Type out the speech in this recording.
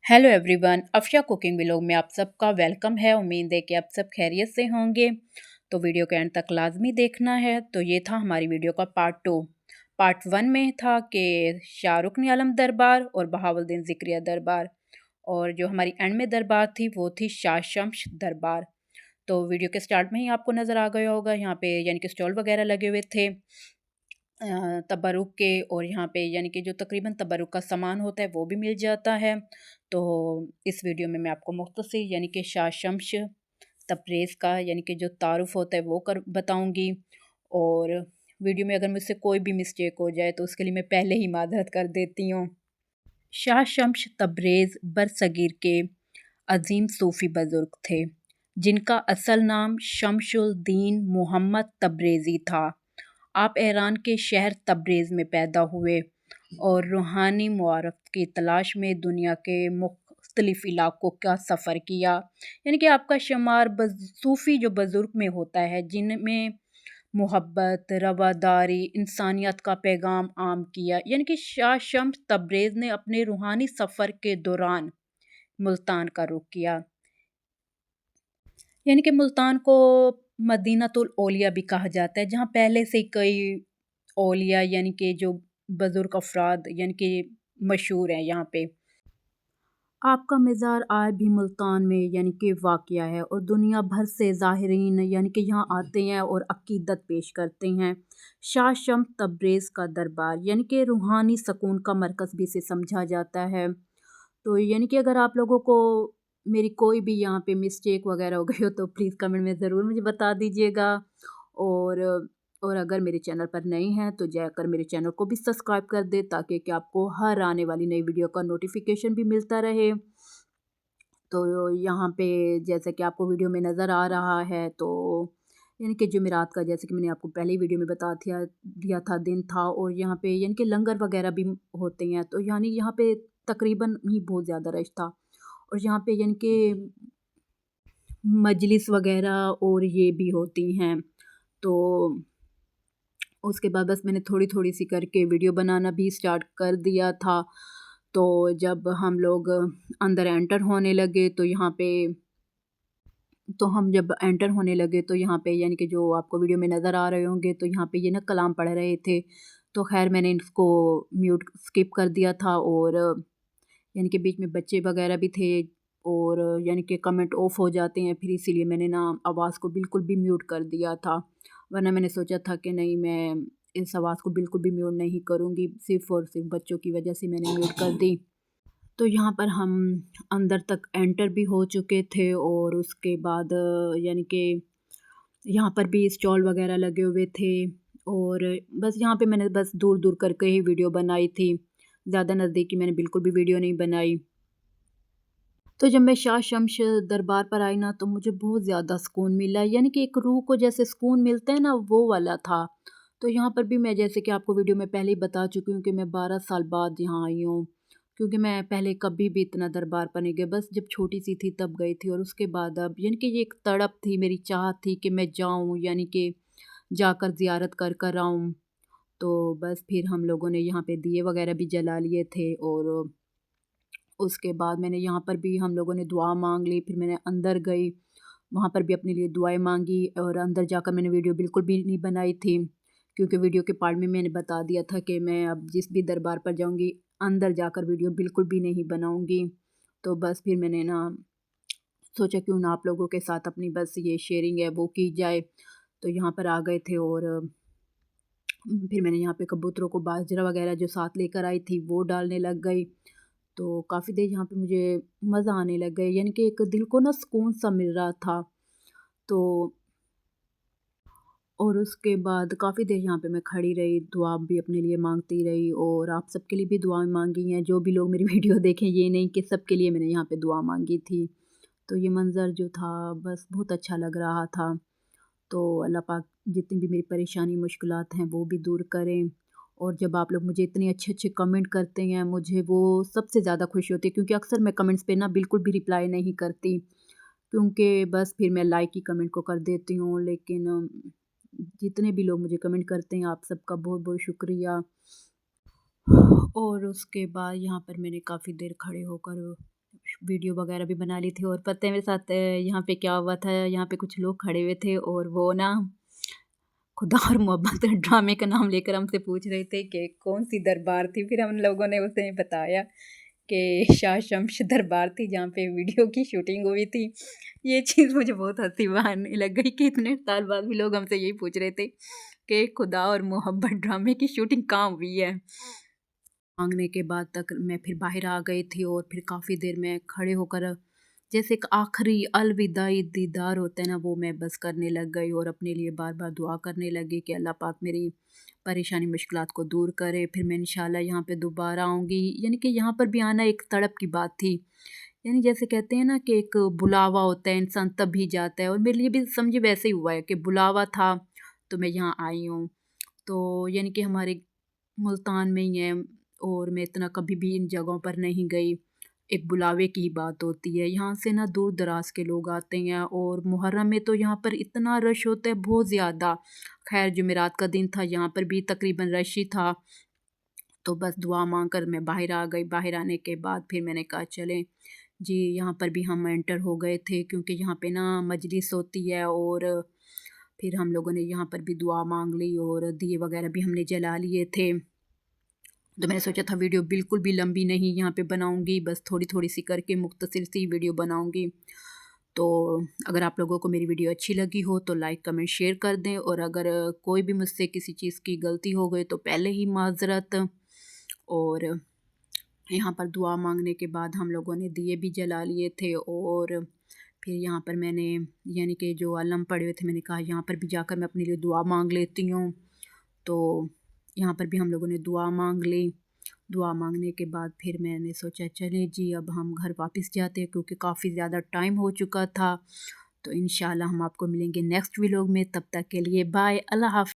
Hello everyone, Afsha cooking vlog में आप सबका वेलकम है। उम्मीद है कि आप सब खैरियत से होंगे। तो वीडियो के एंड तक लाजमी देखना है। तो ये था हमारी वीडियो का पार्ट 2। पार्ट 1 में था कि शाहरुख आलम दरबार और बहाउद्दीन ज़िक्रिया दरबार, और जो हमारी एंड में दरबार थी वो थी शाह शम्स दरबार। तो वीडियो के स्टार्ट में ही आपको नज़र आ गया होगा, यहाँ पे यानी कि स्टॉल वगैरह लगे हुए थे तबरुक के, और यहाँ पे यानी कि जो तकरीबन तबरुक का सामान होता है वो भी मिल जाता है। तो इस वीडियो में मैं आपको मुख्तसर यानी कि शाह शम्स तबरेज़ का यानी कि जो तारुफ होता है वो कर बताऊँगी। और वीडियो में अगर मुझसे कोई भी मिस्टेक हो जाए तो उसके लिए मैं पहले ही माज़रत कर देती हूँ। शाह शम्स तबरेज़ बरसगीर के अजीम सूफ़ी बुज़ुर्ग थे, जिनका असल नाम शम्सुल दीन मोहम्मद तबरेज़ी था। आप ईरान के शहर तबरेज़ में पैदा हुए और रूहानी मुआरफ़त की तलाश में दुनिया के मुख्तलिफ़ इलाक़ों का सफ़र किया। यानी कि आपका शुमार सूफ़ी जो बुज़ुर्ग में होता है, जिनमें मोहब्बत, रवादारी, इंसानियत का पैगाम आम किया। यानी कि शाह शम्स तबरेज़ ने अपने रूहानी सफ़र के दौरान मुल्तान का रुख किया। यानी कि मुल्तान को मदीनतुल औलिया भी कहा जाता है, जहाँ पहले से कई औलिया यानी कि जो बुज़ुर्ग अफ़राद यानी कि मशहूर हैं यहाँ पे। आपका मज़ार आज भी मुल्तान में यानी कि वाक़या है, और दुनिया भर से ज़ाहिरीन यानी कि यहाँ आते हैं और अक़ीदत पेश करते हैं। शाह शम्स तबरेज़ का दरबार यानी कि रूहानी सकून का मरकज़ भी इसे समझा जाता है। तो यानी कि अगर आप लोगों को मेरी कोई भी यहाँ पे मिस्टेक वगैरह हो गई हो तो प्लीज़ कमेंट में ज़रूर मुझे बता दीजिएगा। और और अगर मेरे चैनल पर नए हैं तो जाकर मेरे चैनल को भी सब्सक्राइब कर दे, ताकि कि आपको हर आने वाली नई वीडियो का नोटिफिकेशन भी मिलता रहे। तो यहाँ पे जैसे कि आपको वीडियो में नज़र आ रहा है, तो यानी कि जुमेरात का, जैसे कि मैंने आपको पहली वीडियो में बता दिया था, दिन था, और यहाँ पे यानी कि लंगर वगैरह भी होते हैं। तो यानी यहाँ पे तकरीबन ही बहुत ज़्यादा रश था, और यहाँ पे यानी कि मजलिस वगैरह और ये भी होती हैं। तो उसके बाद बस मैंने थोड़ी-थोड़ी सी करके वीडियो बनाना भी स्टार्ट कर दिया था। तो जब हम लोग अंदर एंटर होने लगे तो यहाँ पे तो हम जब एंटर होने लगे तो यहाँ पे यानी कि जो आपको वीडियो में नज़र आ रहे होंगे, तो यहाँ पे ये ना कलाम पढ़ रहे थे। तो ख़ैर मैंने इसको म्यूट स्किप कर दिया था, और यानी कि बीच में बच्चे वगैरह भी थे, और यानी कि कमेंट ऑफ हो जाते हैं, फिर इसीलिए मैंने ना आवाज़ को बिल्कुल भी म्यूट कर दिया था। वरना मैंने सोचा था कि नहीं, मैं इस आवाज़ को बिल्कुल भी म्यूट नहीं करूँगी, सिर्फ़ और सिर्फ बच्चों की वजह से मैंने म्यूट कर दी। तो यहाँ पर हम अंदर तक एंटर भी हो चुके थे, और उसके बाद यानी कि यहाँ पर भी स्टॉल वगैरह लगे हुए थे, और बस यहाँ पे मैंने बस दूर दूर करके ही वीडियो बनाई थी, ज़्यादा नज़दीकी मैंने बिल्कुल भी वीडियो नहीं बनाई। तो जब मैं शाह शम्स दरबार पर आई ना, तो मुझे बहुत ज़्यादा सुकून मिला, यानी कि एक रूह को जैसे सुकून मिलता है ना, वो वाला था। तो यहाँ पर भी मैं, जैसे कि आपको वीडियो में पहले ही बता चुकी हूँ, कि मैं 12 साल बाद यहाँ आई हूँ। क्योंकि मैं पहले कभी भी इतना दरबार पर नहीं गई, बस जब छोटी सी थी तब गई थी, और उसके बाद अब यानी कि ये एक तड़प थी, मेरी चाह थी कि मैं जाऊँ, यानी कि जाकर ज़ियारत कर कर आऊँ। तो बस फिर हम लोगों ने यहाँ पे दिए वगैरह भी जला लिए थे, और उसके बाद मैंने यहाँ पर भी, हम लोगों ने दुआ मांग ली, फिर मैंने अंदर गई, वहाँ पर भी अपने लिए दुआएं मांगी, और अंदर जाकर मैंने वीडियो बिल्कुल भी नहीं बनाई थी, क्योंकि वीडियो के पार्ट में मैंने बता दिया था कि मैं अब जिस भी दरबार पर जाऊँगी, अंदर जाकर वीडियो बिल्कुल भी नहीं बनाऊँगी। तो बस फिर मैंने ना सोचा क्यों ना आप लोगों के साथ अपनी बस ये शेयरिंग है वो की जाए। तो यहाँ पर आ गए थे, और फिर मैंने यहाँ पे कबूतरों को बाजरा वगैरह जो साथ लेकर आई थी वो डालने लग गई। तो काफ़ी देर यहाँ पे मुझे मज़ा आने लग गया, यानी कि एक दिल को ना सुकून सा मिल रहा था। तो और उसके बाद काफ़ी देर यहाँ पे मैं खड़ी रही, दुआ भी अपने लिए मांगती रही, और आप सबके लिए भी दुआएं मांगी हैं, जो भी लोग मेरी वीडियो देखें, ये नहीं कि सबके लिए मैंने यहाँ पे दुआ मांगी थी। तो ये मंज़र जो था, बस बहुत अच्छा लग रहा था। तो अल्लाह पाक जितनी भी मेरी परेशानी मुश्किलात हैं वो भी दूर करें। और जब आप लोग मुझे इतने अच्छे-अच्छे कमेंट करते हैं, मुझे वो सबसे ज़्यादा खुशी होती है, क्योंकि अक्सर मैं कमेंट्स पे ना बिल्कुल भी रिप्लाई नहीं करती, क्योंकि बस फिर मैं लाइक ही कमेंट को कर देती हूँ। लेकिन जितने भी लोग मुझे कमेंट करते हैं, आप सबका बहुत-बहुत शुक्रिया। और उसके बाद यहाँ पर मैंने काफ़ी देर खड़े होकर वीडियो वगैरह भी बना ली थी। और पता है मेरे साथ यहाँ पे क्या हुआ था, यहाँ पे कुछ लोग खड़े हुए थे और वो ना खुदा और मोहब्बत ड्रामे का नाम लेकर हमसे पूछ रहे थे कि कौन सी दरबार थी। फिर हम लोगों ने उसे बताया कि शाह शम्स दरबार थी जहाँ पे वीडियो की शूटिंग हुई थी। ये चीज़ मुझे बहुत हंसी आने लग गई कि इतने साल बाद भी लोग हमसे यही पूछ रहे थे कि खुदा और मोहब्बत ड्रामे की शूटिंग कहाँ हुई है। मांगने के बाद तक मैं फिर बाहर आ गई थी और फिर काफ़ी देर में खड़े होकर जैसे एक आखिरी अलविदाई दीदार होता है ना, वो मैं बस करने लग गई और अपने लिए बार बार दुआ करने लगी कि अल्लाह पाक मेरी परेशानी मुश्किलात को दूर करे। फिर मैं इंशाल्लाह यहाँ पे दोबारा आऊँगी। यानी कि यहाँ पर भी आना एक तड़प की बात थी। यानी जैसे कहते हैं ना कि एक बुलावा होता है, इंसान तब भी जाता है, और मेरे लिए भी समझे वैसे ही हुआ है कि बुलावा था तो मैं यहाँ आई हूँ। तो यानी कि हमारे मुल्तान में ही है और मैं इतना कभी भी इन जगहों पर नहीं गई। एक बुलावे की ही बात होती है। यहाँ से ना दूर दराज के लोग आते हैं और मुहर्रम में तो यहाँ पर इतना रश होता है, बहुत ज़्यादा। खैर जुमेरात का दिन था, यहाँ पर भी तकरीबन रश ही था। तो बस दुआ मांग कर मैं बाहर आ गई। बाहर आने के बाद फिर मैंने कहा चलें जी, यहाँ पर भी हम एंटर हो गए थे क्योंकि यहाँ पे ना मजलिस होती है। और फिर हम लोगों ने यहाँ पर भी दुआ मांग ली और दिए वगैरह भी हमने जला लिए थे। तो मैंने सोचा था वीडियो बिल्कुल भी लंबी नहीं यहाँ पे बनाऊँगी, बस थोड़ी थोड़ी सी करके मुख्तसर सी वीडियो बनाऊँगी। तो अगर आप लोगों को मेरी वीडियो अच्छी लगी हो तो लाइक कमेंट शेयर कर दें, और अगर कोई भी मुझसे किसी चीज़ की गलती हो गई तो पहले ही माज़रत। और यहाँ पर दुआ मांगने के बाद हम लोगों ने दिए भी जला लिए थे। और फिर यहाँ पर मैंने यानी कि जो अलम पड़े हुए थे, मैंने कहा यहाँ पर भी जाकर मैं अपने लिए दुआ मांग लेती हूँ। तो यहाँ पर भी हम लोगों ने दुआ मांग ली। दुआ मांगने के बाद फिर मैंने सोचा चलें जी अब हम घर वापस जाते हैं क्योंकि काफ़ी ज़्यादा टाइम हो चुका था। तो इंशाल्लाह हम आपको मिलेंगे नेक्स्ट व्लॉग में। तब तक के लिए बाय, अल्लाह हाफ़िज़।